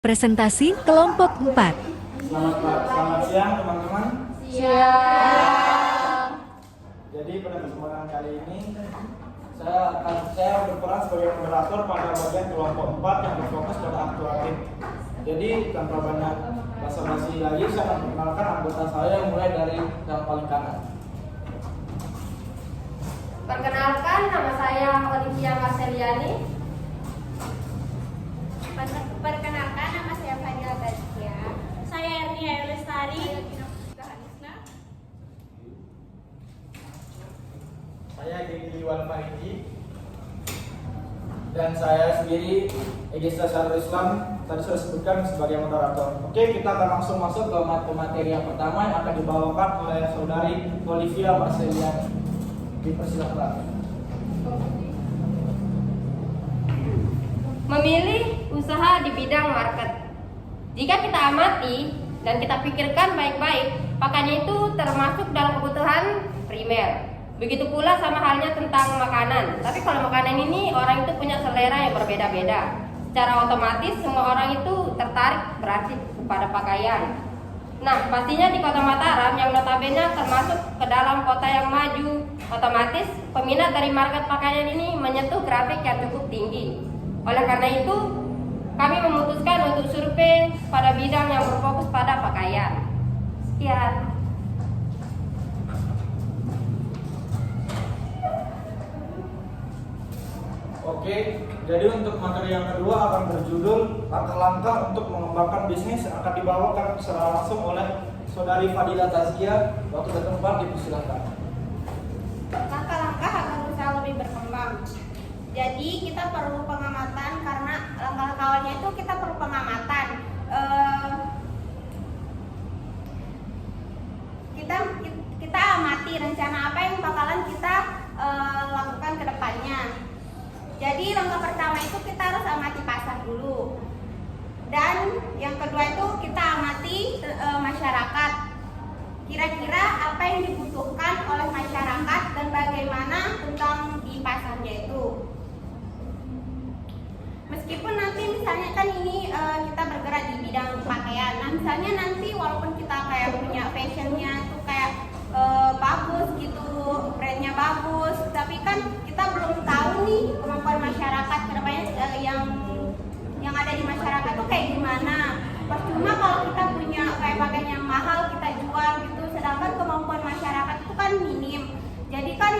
Presentasi kelompok 4. Selamat siang teman-teman. Siang. Jadi pada kesempatan kali ini saya berperan sebagai moderator pada bagian kelompok 4 yang berfokus pada aktuatif. Jadi tanpa banyak basa-basi lagi, saya akan perkenalkan anggota saya mulai dari yang paling kanan. Perkenalkan, nama saya Olivia Marceliani. Perkenalkan, nama saya Fadila Tazkia. Saya Ernia Lestari. Saya Gigi Walfaridi. Dan saya sendiri Egista Syarul Islam, tadi sudah sebutkan sebagai moderator. Oke, kita akan langsung masuk ke materi yang pertama yang akan dibawakan oleh saudari Olivia Marceliani. Dipersilakan. Memilih usaha di bidang market. Jika kita amati dan kita pikirkan baik-baik, pakaian itu termasuk dalam kebutuhan primer. Begitu pula sama halnya tentang makanan. Tapi kalau makanan ini orang itu punya selera yang berbeda-beda. Secara otomatis semua orang itu tertarik berarti kepada pakaian. Nah, pastinya di Kota Mataram yang notabene termasuk ke dalam kota yang maju, otomatis peminat dari market pakaian ini menyentuh grafik yang cukup tinggi. Oleh karena itu, kami memutuskan untuk survei pada bidang yang berfokus pada pakaian. Sekian. Oke, jadi untuk materi yang kedua akan berjudul langkah-langkah untuk mengembangkan bisnis yang akan dibawakan secara langsung oleh saudari Fadila Tazkia. Waktu dan tempat dipersilakan. Langkah-langkah agar usaha lebih berkembang. Jadi kita perlu pengamatan, karena langkah-langkah awalnya itu kita perlu pengamatan. Kita amati rencana apa yang bakalan kita lakukan ke depannya. Jadi langkah pertama itu kita harus amati pasar dulu. Dan yang kedua itu kita amati masyarakat. Kira-kira apa yang dibutuhkan oleh masyarakat dan bagaimana tentang di pasarnya itu. Meskipun nanti misalnya kan ini kita bergerak di bidang pakaian. Nah misalnya nanti walaupun kita kayak punya fashionnya itu kayak bagus gitu, brandnya bagus, tapi kan kita belum tahu nih kemampuan masyarakat kedepannya yang ada di masyarakat itu kayak gimana. Percuma kalau kita punya kayak pakaian yang mahal kita jual gitu, sedangkan kemampuan masyarakat itu kan minim. Jadi kan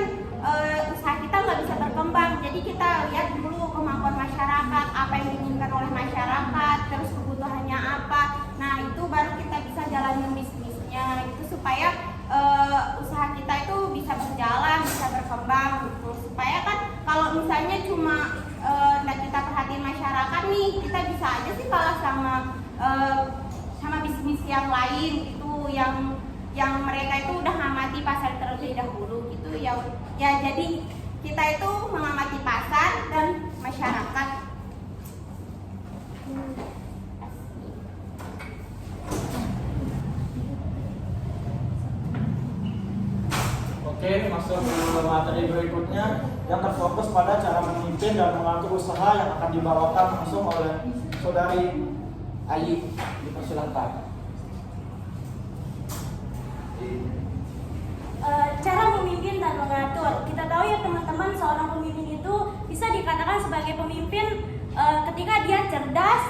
usaha kita nggak bisa berkembang. Jadi kita lihat dulu kemampuan masyarakat, apa yang diinginkan oleh masyarakat, terus kebutuhannya apa. Nah itu baru kita bisa jalanin bisnisnya itu supaya usaha kita itu bisa berjalan, bisa berkembang gitu. Supaya kan kalau misalnya cuma kita perhatiin masyarakat nih, kita bisa aja sih kalah sama bisnis yang lain itu yang mereka itu udah ngamati pasar terlebih dahulu gitu ya. Jadi kita itu mengamati pasar dan masyarakat. Oke, masuk ke materi berikutnya yang terfokus pada cara memimpin dan mengatur usaha yang akan dibawakan langsung oleh saudari Ayi. Dipersilakan. Cara memimpin dan mengatur. Kita tahu ya teman-teman, seorang pemimpin itu bisa dikatakan sebagai pemimpin ketika dia cerdas,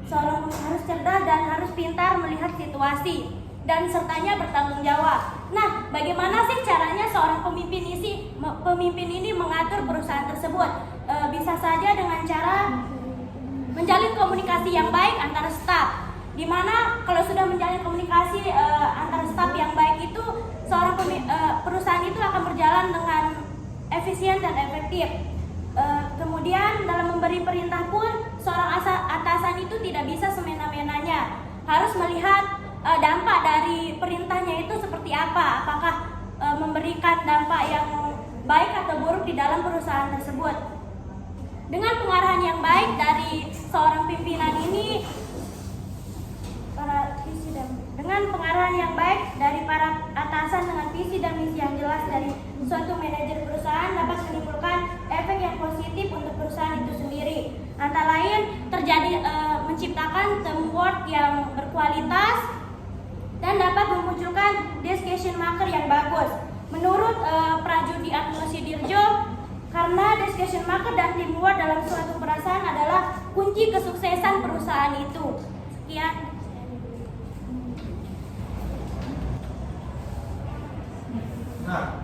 seorang pemimpin harus cerdas dan harus pintar melihat situasi dan sertanya bertanggung jawab. Nah, bagaimana sih caranya seorang pemimpin ini mengatur perusahaan tersebut? Bisa saja dengan cara menjalin komunikasi yang baik antara staf. Dimana kalau sudah menjalin komunikasi antara staf yang baik itu, seorang perusahaan itu akan berjalan dengan efisien dan efektif. Kemudian dalam memberi perintah pun, seorang atasan itu tidak bisa semena-menanya, harus melihat dampak dari perintahnya itu seperti apa, apakah memberikan dampak yang baik atau buruk di dalam perusahaan tersebut. Dengan pengarahan yang baik dari seorang pimpinan ini, dengan pengarahan yang baik dari para atasan dengan visi dan misi yang jelas dari suatu manajer perusahaan dapat menimbulkan efek yang positif untuk perusahaan itu sendiri. Antara lain terjadi Atmosi Dirjo, karena decision maker dan teamwork dalam suatu perusahaan adalah kunci kesuksesan perusahaan itu. Sekian. Nah,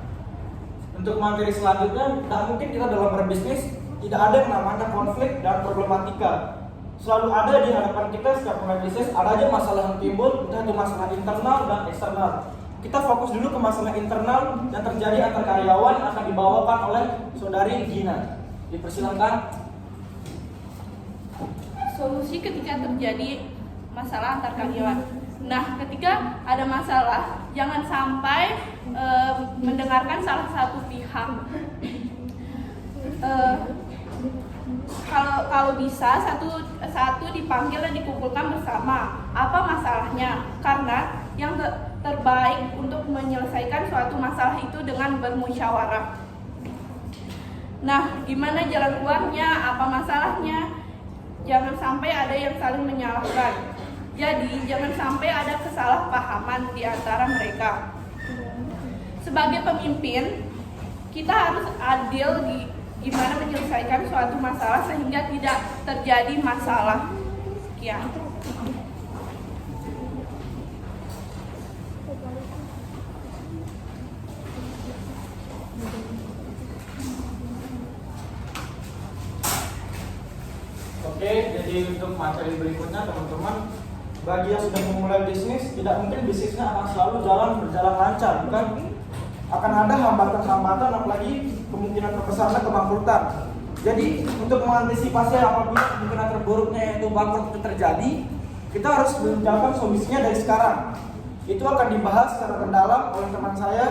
untuk materi selanjutnya, tidak mungkin kita dalam berbisnis tidak ada yang namanya konflik dan problematika. Selalu ada di hadapan kita setiap mulai bisnis, ada aja masalah yang timbul, entah itu masalah internal dan eksternal. Kita fokus dulu ke masalah internal yang terjadi antar karyawan yang akan dibawakan oleh saudari Gina. Dipersilakan. Solusi ketika terjadi masalah antar karyawan. Nah, ketika ada masalah, jangan sampai mendengarkan salah satu pihak. Kalau bisa satu dipanggil dan dikumpulkan bersama. Apa masalahnya? Karena yang terbaik untuk menyelesaikan suatu masalah itu dengan bermusyawarah. Nah, gimana jalan keluarnya? Apa masalahnya? Jangan sampai ada yang saling menyalahkan. Jadi, jangan sampai ada kesalahpahaman di antara mereka. Sebagai pemimpin, kita harus adil di gimana menyelesaikan suatu masalah sehingga tidak terjadi masalah. Sekian. Oke, jadi untuk materi berikutnya teman-teman, bagi yang sudah memulai bisnis, tidak mungkin bisnisnya akan selalu berjalan lancar, bukan? Akan ada hambatan-hambatan, apalagi kemungkinan terbesarnya kebangkrutan. Jadi untuk mengantisipasi apabila kemungkinan terburuknya yaitu bangkrut itu terjadi, kita harus menjalankan solusinya dari sekarang. Itu akan dibahas secara mendalam oleh teman saya,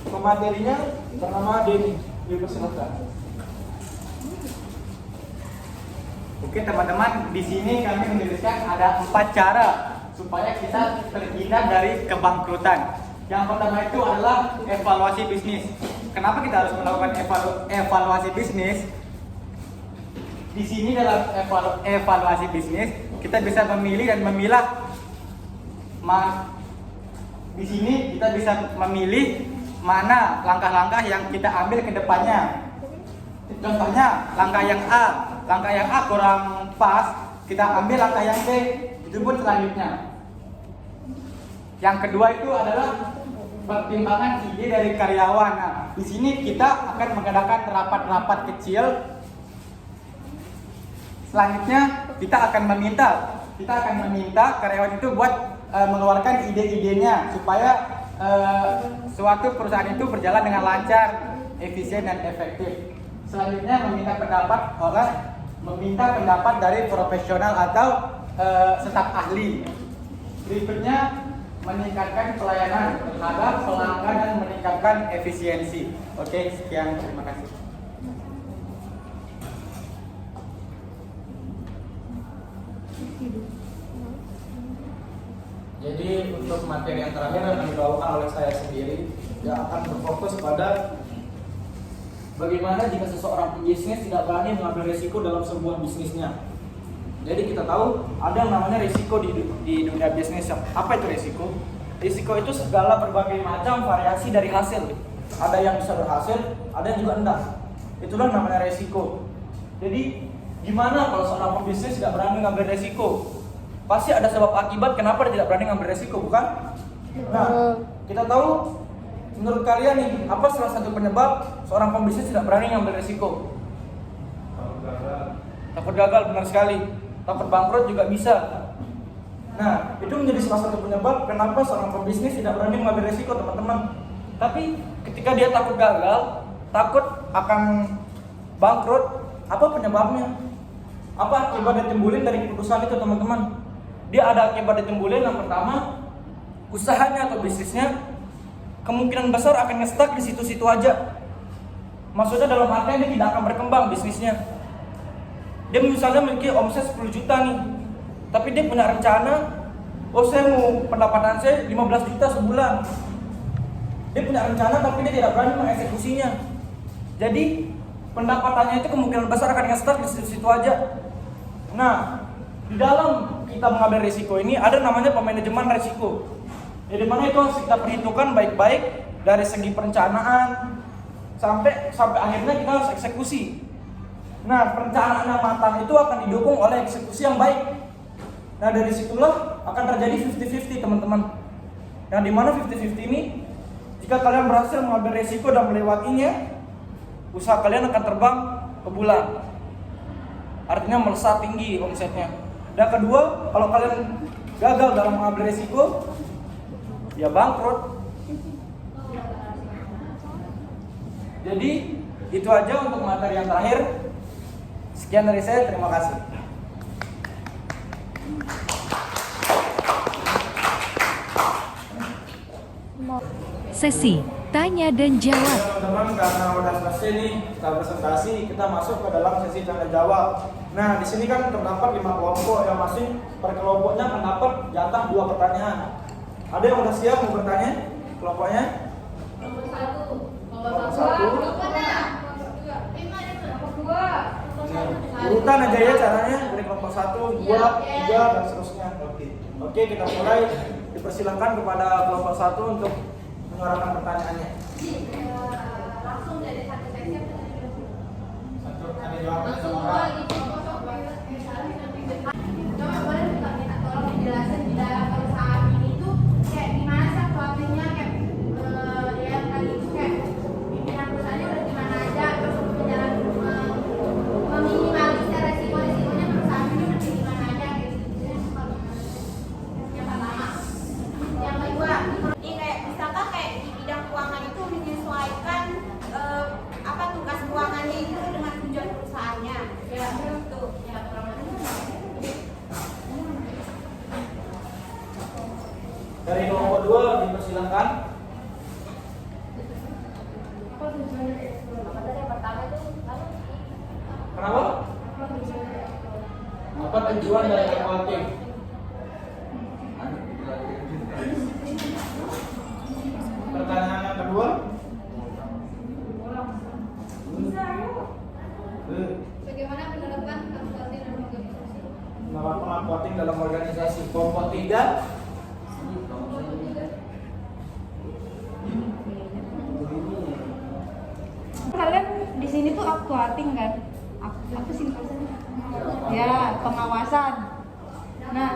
pematerinya bernama Denny. Dipersilakan. Oke teman-teman, di sini kami menuliskan ada 4 cara supaya kita terhindar dari kebangkrutan. Yang pertama itu adalah evaluasi bisnis. Kenapa kita harus melakukan evaluasi bisnis? Di sini dalam evaluasi bisnis kita bisa memilih dan memilah. Di sini kita bisa memilih mana langkah-langkah yang kita ambil ke depannya. Contohnya langkah yang A kurang pas, kita ambil langkah yang B, itu pun selanjutnya. Yang kedua itu adalah pertimbangan ide dari karyawan. Nah, di sini kita akan mengadakan rapat-rapat kecil. Selanjutnya kita akan meminta karyawan itu buat mengeluarkan ide-idenya supaya suatu perusahaan itu berjalan dengan lancar, efisien dan efektif. Selanjutnya meminta pendapat dari profesional atau staf ahli. Berikutnya meningkatkan pelayanan terhadap pelanggan dan meningkatkan efisiensi. Oke, sekian, terima kasih. Jadi untuk materi yang terakhir yang dibawakan oleh saya sendiri, yang akan berfokus pada bagaimana jika seseorang pebisnis tidak berani mengambil risiko dalam sebuah bisnisnya. Jadi kita tahu ada yang namanya risiko di dunia bisnis. Apa itu risiko? Risiko itu segala berbagai macam variasi dari hasil. Ada yang bisa berhasil, ada yang juga enggak. Itulah namanya risiko. Jadi gimana kalau seorang pebisnis tidak berani mengambil risiko? Pasti ada sebab akibat kenapa dia tidak berani mengambil risiko, bukan? Nah, kita tahu menurut kalian nih, apa salah satu penyebab seorang pebisnis tidak berani mengambil risiko? Takut gagal, benar sekali. Takut bangkrut juga bisa. Nah, itu menjadi salah satu penyebab kenapa seorang pebisnis tidak berani mengambil risiko, teman-teman. Tapi ketika dia takut gagal, takut akan bangkrut, apa penyebabnya? Apa akibat yang timbulin dari keputusan itu, teman-teman? Dia ada akibat yang timbulin. Yang pertama, usahanya atau bisnisnya kemungkinan besar akan nge-stuck di situ-situ aja. Maksudnya dalam artian dia tidak akan berkembang bisnisnya. Dia misalnya memiliki omset 10 juta nih, tapi dia punya rencana, saya mau pendapatan saya 15 juta sebulan. Dia punya rencana tapi dia tidak berani mengeksekusinya. Jadi pendapatannya itu kemungkinan besar akan nge-stuck di situ aja. Nah, di dalam kita mengambil risiko ini ada namanya pemanajemen risiko. Jadi mana itu harus kita perhitungkan baik-baik dari segi perencanaan, sampai akhirnya kita harus eksekusi. Nah, perencanaan yang matang itu akan didukung oleh eksekusi yang baik. Nah, dari situlah akan terjadi 50-50 teman-teman. Yang dimana 50-50 ini, jika kalian berhasil mengambil resiko dan melewatinya, usaha kalian akan terbang ke bulan. Artinya melesat tinggi omsetnya. Dan kedua, kalau kalian gagal dalam mengambil resiko, ya bangkrut. Jadi itu aja untuk materi yang terakhir. Sekian dari saya, terima kasih. Sesi tanya dan jawab. Teman-teman, karena udah selesai nih kita presentasi, kita masuk ke dalam sesi tanya jawab. Nah, di sini kan terdapat 5 kelompok yang masing per kelompoknya mendapat jatah 2 pertanyaan. Ada yang udah siap mau bertanya? Kelompoknya? Kelompok 1. Urutan aja ya caranya, dari kelompok 1, 2, 3 dan seterusnya. Oke, kita mulai. Dipersilahkan kepada kelompok 1 untuk mengarahkan pertanyaannya. Langsung dari satu seksi. Satu tanya jawabnya sama. Coba boleh minta tolong dijelasin di dalam perusahaan ini tuh kayak gimana sih aktuatifnya, kayak yang tadi itu kayak pimpinan perusahaannya udah gimana aja, terus untuk jalan meminimalisir resiko-resikonya perusahaan ini udah gimana aja gitu. Yang pertama. Yang kedua, ini kayak misalkan kayak di bidang keuangan itu menyesuaikan tugas keuangannya itu dengan tujuan perusahaannya. Ya, itu. Ya, kurang lebih. Dari kelompok 2 dipersilakan. Kenapa? Apa tujuan dari accounting? Pertanyaan yang kedua. Bagaimana penerapan accounting dalam organisasi? Penerapan accounting dalam organisasi. Kelompok 3. Kalian di sini tuh accounting kan? Apa sih maksudnya? Ya, pengawasan. Nah,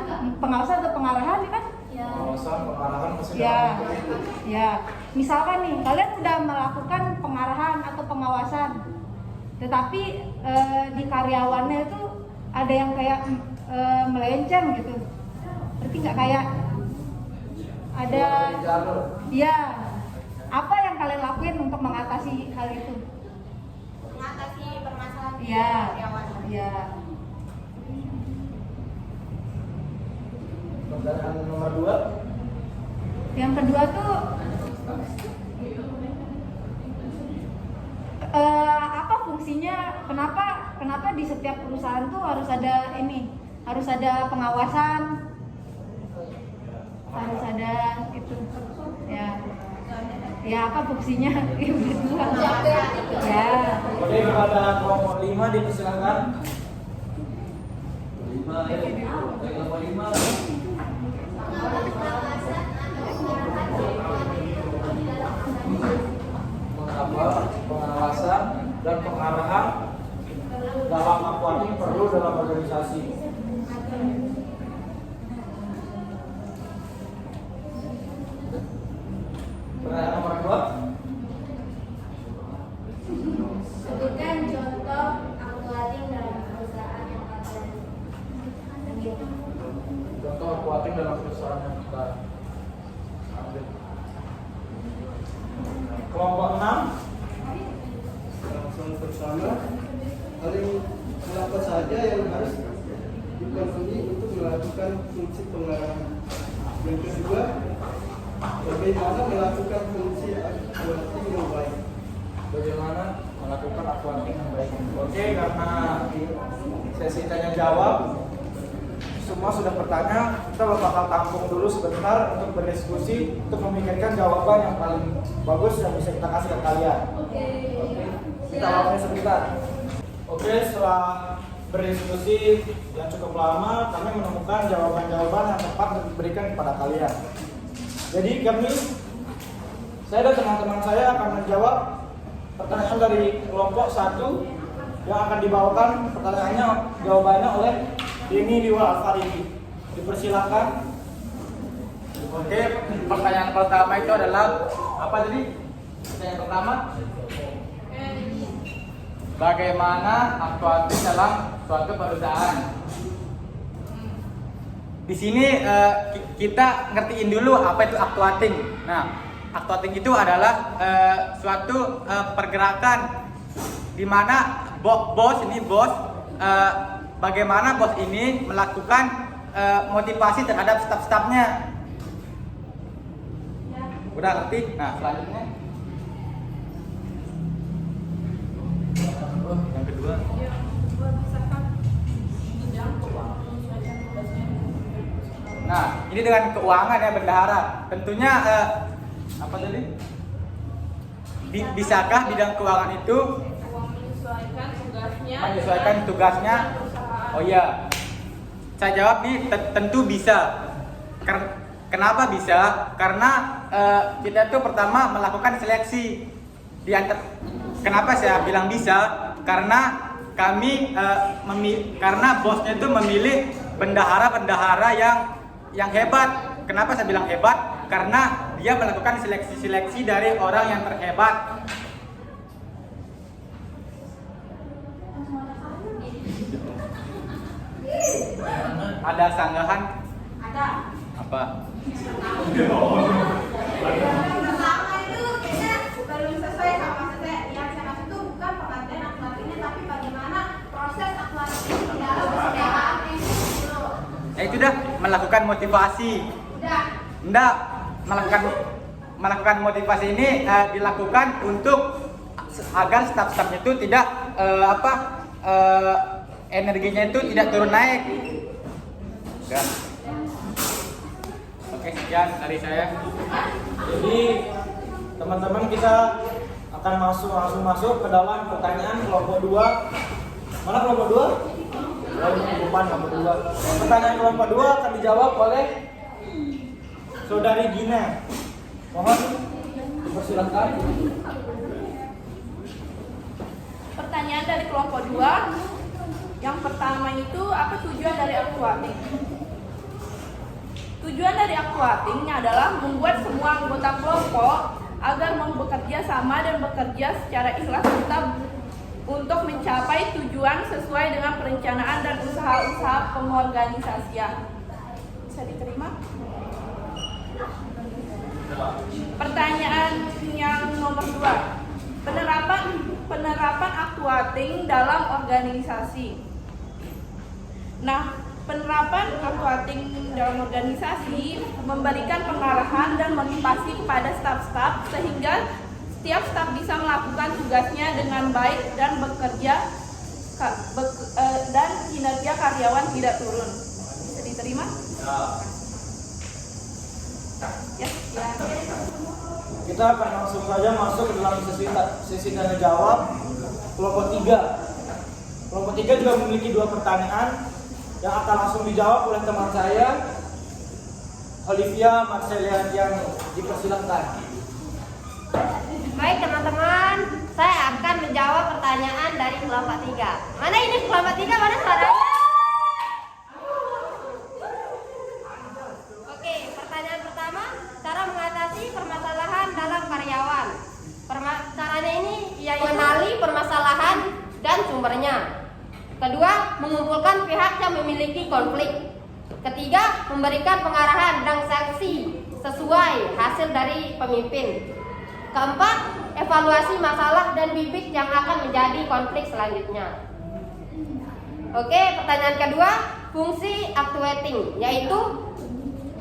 pengawasan atau pengarahan ya kan? Pengawasan, pengarahan masih Ya, dalam ya. Misalkan nih, kalian udah melakukan pengarahan atau pengawasan, tetapi di karyawannya itu ada yang kayak melenceng gitu. Berarti nggak kayak ada? Ya. Apa yang kalian lakuin untuk mengatasi hal itu? Mengatasi permasalahan Iya. karyawan. Iya. Pertanyaan nomor 2. Yang kedua tuh apa fungsinya? Kenapa di setiap perusahaan tuh harus ada pengawasan, harus ada itu, ya apa fungsinya? Ya. Oke, kepada kelompok 5 dipersilakan. 5. Pengawasan dan pengarahan dalam accounting perlu dalam organisasi. Pertanyaan nomor 2. Sebutkan contoh accounting dalam perusahaan yang kalian ambil. Contoh accounting dalam perusahaan yang kita ambil. Kelompok 6. Langsung bersama paling apa saja yang harus dipenuhi untuk melakukan fungsi pengarahan. Yang kedua, bagaimana melakukan fungsi accounting yang baik. Bagaimana melakukan accounting yang baik. Oke, karena sesi tanya jawab semua sudah bertanya, kita bakal tampung dulu sebentar untuk berdiskusi, untuk memikirkan jawaban yang paling bagus yang bisa kita kasih ke kalian. Oke. Kita waktunya sebentar. Oke, setelah berdiskusi yang cukup lama, kami menemukan jawaban-jawaban yang tepat untuk diberikan kepada kalian. Jadi saya dan teman-teman saya akan menjawab pertanyaan dari kelompok 1 yang akan dibawakan pertanyaannya jawabannya oleh Denny Liwa Alfaridi. Dipersilakan. Oke, pertanyaan pertama itu adalah apa tadi? Pertanyaan pertama, bagaimana aktuating dalam suatu perusahaan? Di sini kita ngertiin dulu apa itu aktuating. Nah, aktuating itu adalah suatu pergerakan di mana bos bagaimana bos ini melakukan motivasi terhadap staf-stafnya. Udah ngerti? Nah, selanjutnya yang kedua. Nah, ini dengan keuangan ya bendahara. Tentunya apa tadi? Bisakah bidang keuangan itu menyesuaikan tugasnya? Oh iya, saya jawab nih tentu bisa. Kenapa bisa? Karena kita tuh pertama melakukan seleksi kenapa saya bilang bisa? Karena kami karena bosnya itu memilih bendahara-bendahara yang hebat. Kenapa saya bilang hebat? Karena dia melakukan seleksi dari orang yang terhebat. Ada sanggahan? Ada. Apa? Pertama itu kayaknya belum sesuai sama yang saya maksud itu bukan pengertian aktuatingnya, tapi bagaimana proses aktuating di dalam perusahaan itu. Itu dah melakukan motivasi. Enggak, melakukan motivasi ini dilakukan untuk agar staf-stafnya itu tidak energinya itu tidak turun naik. Udah. Oke, sekian dari saya. Jadi teman-teman kita akan langsung masuk ke dalam pertanyaan kelompok 2. Mana kelompok 2? Depan kelompok 2. Pertanyaan kelompok 2 akan dijawab oleh Saudari Gina. Mohon dipersilakan. Pertanyaan dari kelompok 2. Yang pertama itu, apa tujuan dari aktuating? Tujuan dari aktuating adalah membuat semua anggota kelompok agar bekerja sama dan bekerja secara ikhlas serta untuk mencapai tujuan sesuai dengan perencanaan dan usaha-usaha pengorganisasian. Bisa diterima? Pertanyaan yang nomor 2. Penerapan aktuating dalam organisasi. Nah, penerapan aktuating dalam organisasi memberikan pengarahan dan motivasi kepada staf-staf sehingga setiap staf bisa melakukan tugasnya dengan baik dan bekerja dan kinerja karyawan tidak turun. Bisa diterima? Ya. Kita akan langsung saja masuk ke dalam sesi tanya jawab kelompok 3. Kelompok 3 juga memiliki 2 pertanyaan yang akan langsung dijawab oleh teman saya, Olivia Marcelia, yang dipersilakan. Baik teman-teman, saya akan menjawab pertanyaan dari kelompok 3. Mana ini kelompok 3? Mana suaranya? Oke, pertanyaan pertama, cara mengatasi permasalahan dalam karyawan. Caranya ini yaitu mengenali permasalahan dan sumbernya. Kedua, mengumpulkan pihak yang memiliki konflik. Ketiga, memberikan pengarahan dan sanksi sesuai hasil dari pemimpin. Keempat, evaluasi masalah dan bibit yang akan menjadi konflik selanjutnya. Oke, pertanyaan kedua, fungsi actuating, yaitu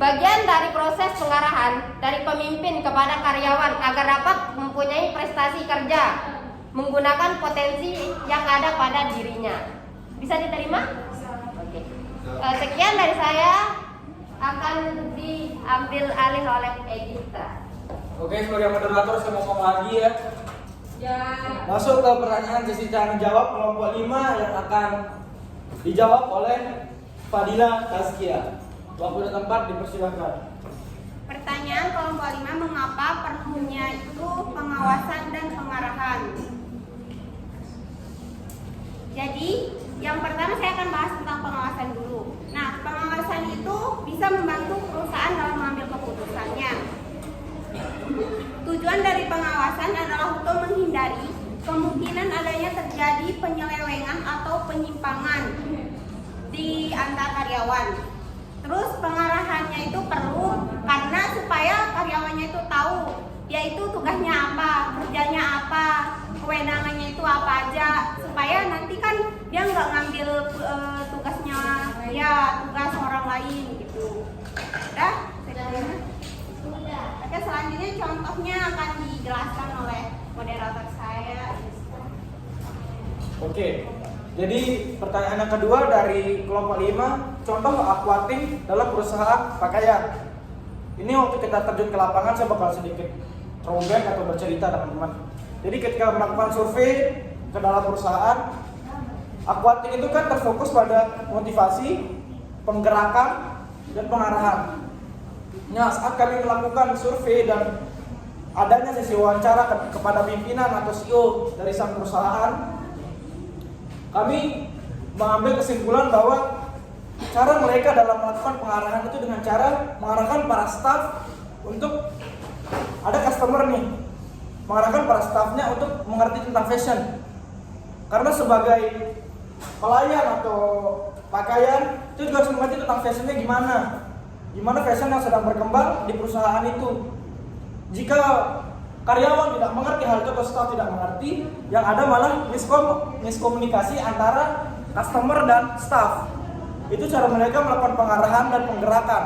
bagian dari proses pengarahan dari pemimpin kepada karyawan agar dapat mempunyai prestasi kerja menggunakan potensi yang ada pada dirinya. Bisa diterima? Oke. Sekian dari saya, akan diambil alih oleh Egita. Oke, sebagai moderator saya ngomong lagi ya. Masuk ke pertanyaan sesi tanya jawab kelompok 5 yang akan dijawab oleh Fadila Tazkia. Waktu dan tempat dipersilakan. Pertanyaan pertanyaan kelompok 5, mengapa perlunya itu pengawasan dan pengarahan. Jadi, yang pertama saya akan bahas tentang pengawasan dulu. Nah, pengawasan itu bisa membantu perusahaan dalam mengambil keputusannya. Tujuan dari pengawasan adalah untuk menghindari kemungkinan adanya terjadi penyelewengan atau penyimpangan di antar karyawan. Terus pengarahannya itu perlu karena supaya karyawannya itu tahu dia itu tugasnya apa, kerjanya apa, kewenangannya itu apa aja, supaya nanti kan dia nggak ngambil tugasnya ya tugas orang lain gitu. Udah? Oke, selanjutnya contohnya akan dijelaskan oleh moderator saya. Oke, jadi pertanyaan yang kedua dari kelompok 5, contoh aquating dalam perusahaan pakaian. Ini waktu kita terjun ke lapangan saya bakal sedikit throwback atau bercerita teman-teman. Jadi ketika melakukan survei ke dalam perusahaan, aquating itu kan terfokus pada motivasi, penggerakan, dan pengarahan. Nah, saat kami melakukan survei dan adanya sesi wawancara kepada pimpinan atau CEO dari sang perusahaan, kami mengambil kesimpulan bahwa cara mereka dalam melakukan pengarahan itu dengan cara mengarahkan para staf untuk ada customer nih, mengarahkan para stafnya untuk mengerti tentang fashion. Karena sebagai pelayan atau pakaian itu juga harus mengerti tentang fashionnya gimana fashion yang sedang berkembang di perusahaan itu. Jika karyawan tidak mengerti hal itu atau staf tidak mengerti, yang ada malah miskomunikasi antara customer dan staff. Itu cara mereka melakukan pengarahan dan penggerakan.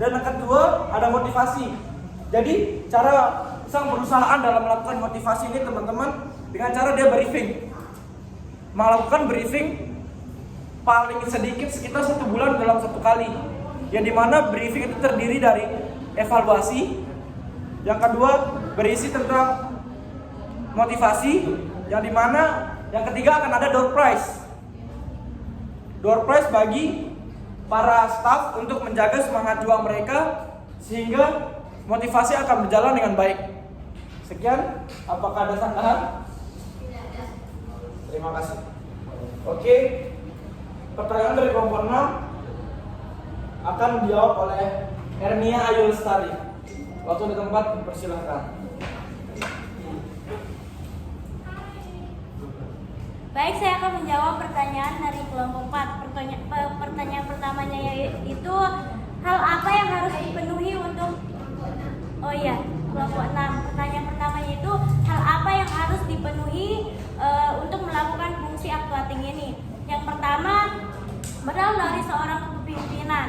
Dan yang kedua ada motivasi. Jadi cara sang perusahaan dalam melakukan motivasi ini teman-teman dengan cara dia briefing, melakukan briefing paling sedikit sekitar 1 bulan dalam 1 kali. Yang dimana briefing itu terdiri dari evaluasi, yang kedua berisi tentang motivasi, yang dimana yang ketiga akan ada door prize. Door prize bagi para staff untuk menjaga semangat juang mereka sehingga motivasi akan berjalan dengan baik. Sekian, apakah ada sanggahan? Terima kasih. Oke, pertanyaan dari kelompok 6 akan dijawab oleh Hernia Ayu Lestari. Waktu di tempat dipersilahkan. Baik, saya akan menjawab pertanyaan dari kelompok 4. Pertanyaan pertamanya yaitu hal apa yang harus dipenuhi untuk kelompok 6. Pertanyaan pertamanya itu hal apa yang harus dipenuhi untuk melakukan fungsi aquating ini. Yang pertama berawal dari seorang kepemimpinan.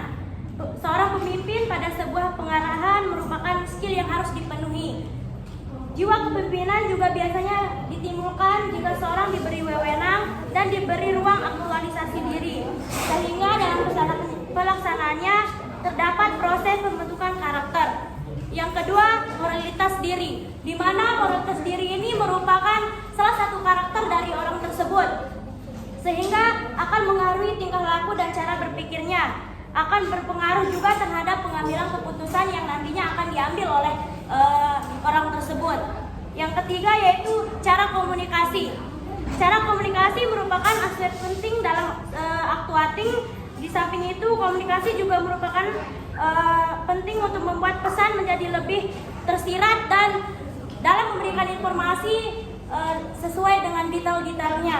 Seorang pemimpin pada sebuah pengarahan merupakan skill yang harus dipenuhi. Jiwa kepemimpinan juga biasanya ditimbulkan jika seorang diberi wewenang dan diberi ruang aktualisasi diri, sehingga dalam pelaksanaannya terdapat proses pembentukan karakter. Yang kedua, moralitas diri, di mana moralitas diri ini merupakan salah satu karakter dari orang tersebut, sehingga akan mengaruhi tingkah laku dan cara berpikirnya, akan berpengaruh juga terhadap pengambilan keputusan yang nantinya akan diambil oleh orang tersebut. Yang ketiga yaitu cara komunikasi. Cara komunikasi merupakan aspek penting dalam aquating. Di samping itu komunikasi juga merupakan penting untuk membuat pesan menjadi lebih tersirat dan dalam memberikan informasi sesuai dengan detail-detailnya.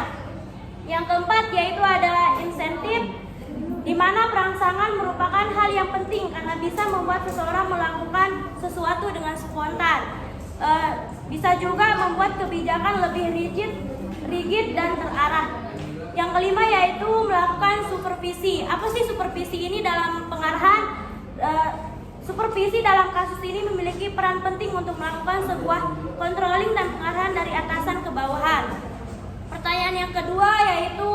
Yang keempat yaitu ada insentif, di mana perangsangan merupakan hal yang penting karena bisa membuat seseorang melakukan sesuatu dengan spontan. Bisa juga membuat kebijakan lebih rigid dan terarah. Yang kelima yaitu melakukan supervisi. Apa sih supervisi ini dalam pengarahan? Supervisi dalam kasus ini memiliki peran penting untuk melakukan sebuah controlling dan pengarahan dari atasan ke bawahan. Pertanyaan yang kedua yaitu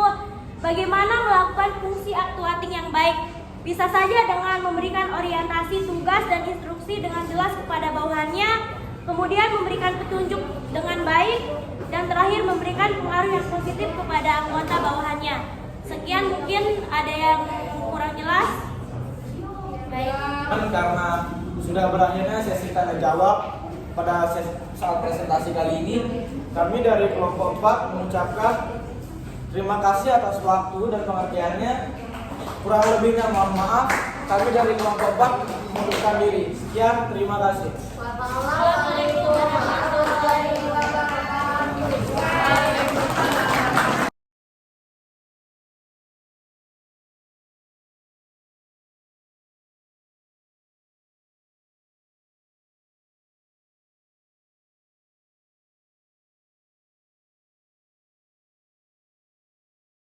bagaimana melakukan fungsi aquating yang baik? Bisa saja dengan memberikan orientasi tugas dan instruksi dengan jelas kepada bawahannya, kemudian memberikan petunjuk dengan baik, dan terakhir memberikan pengaruh yang positif kepada anggota bawahannya. Sekian, mungkin ada yang kurang jelas. Baik. Karena sudah berakhirnya sesi tanya jawab pada saat presentasi kali ini. Kami dari kelompok 4 mengucapkan terima kasih atas waktu dan pengertiannya. Kurang lebihnya mohon maaf. Kami dari kelompok 4 mengundurkan diri. Sekian, terima kasih. Selamat malam.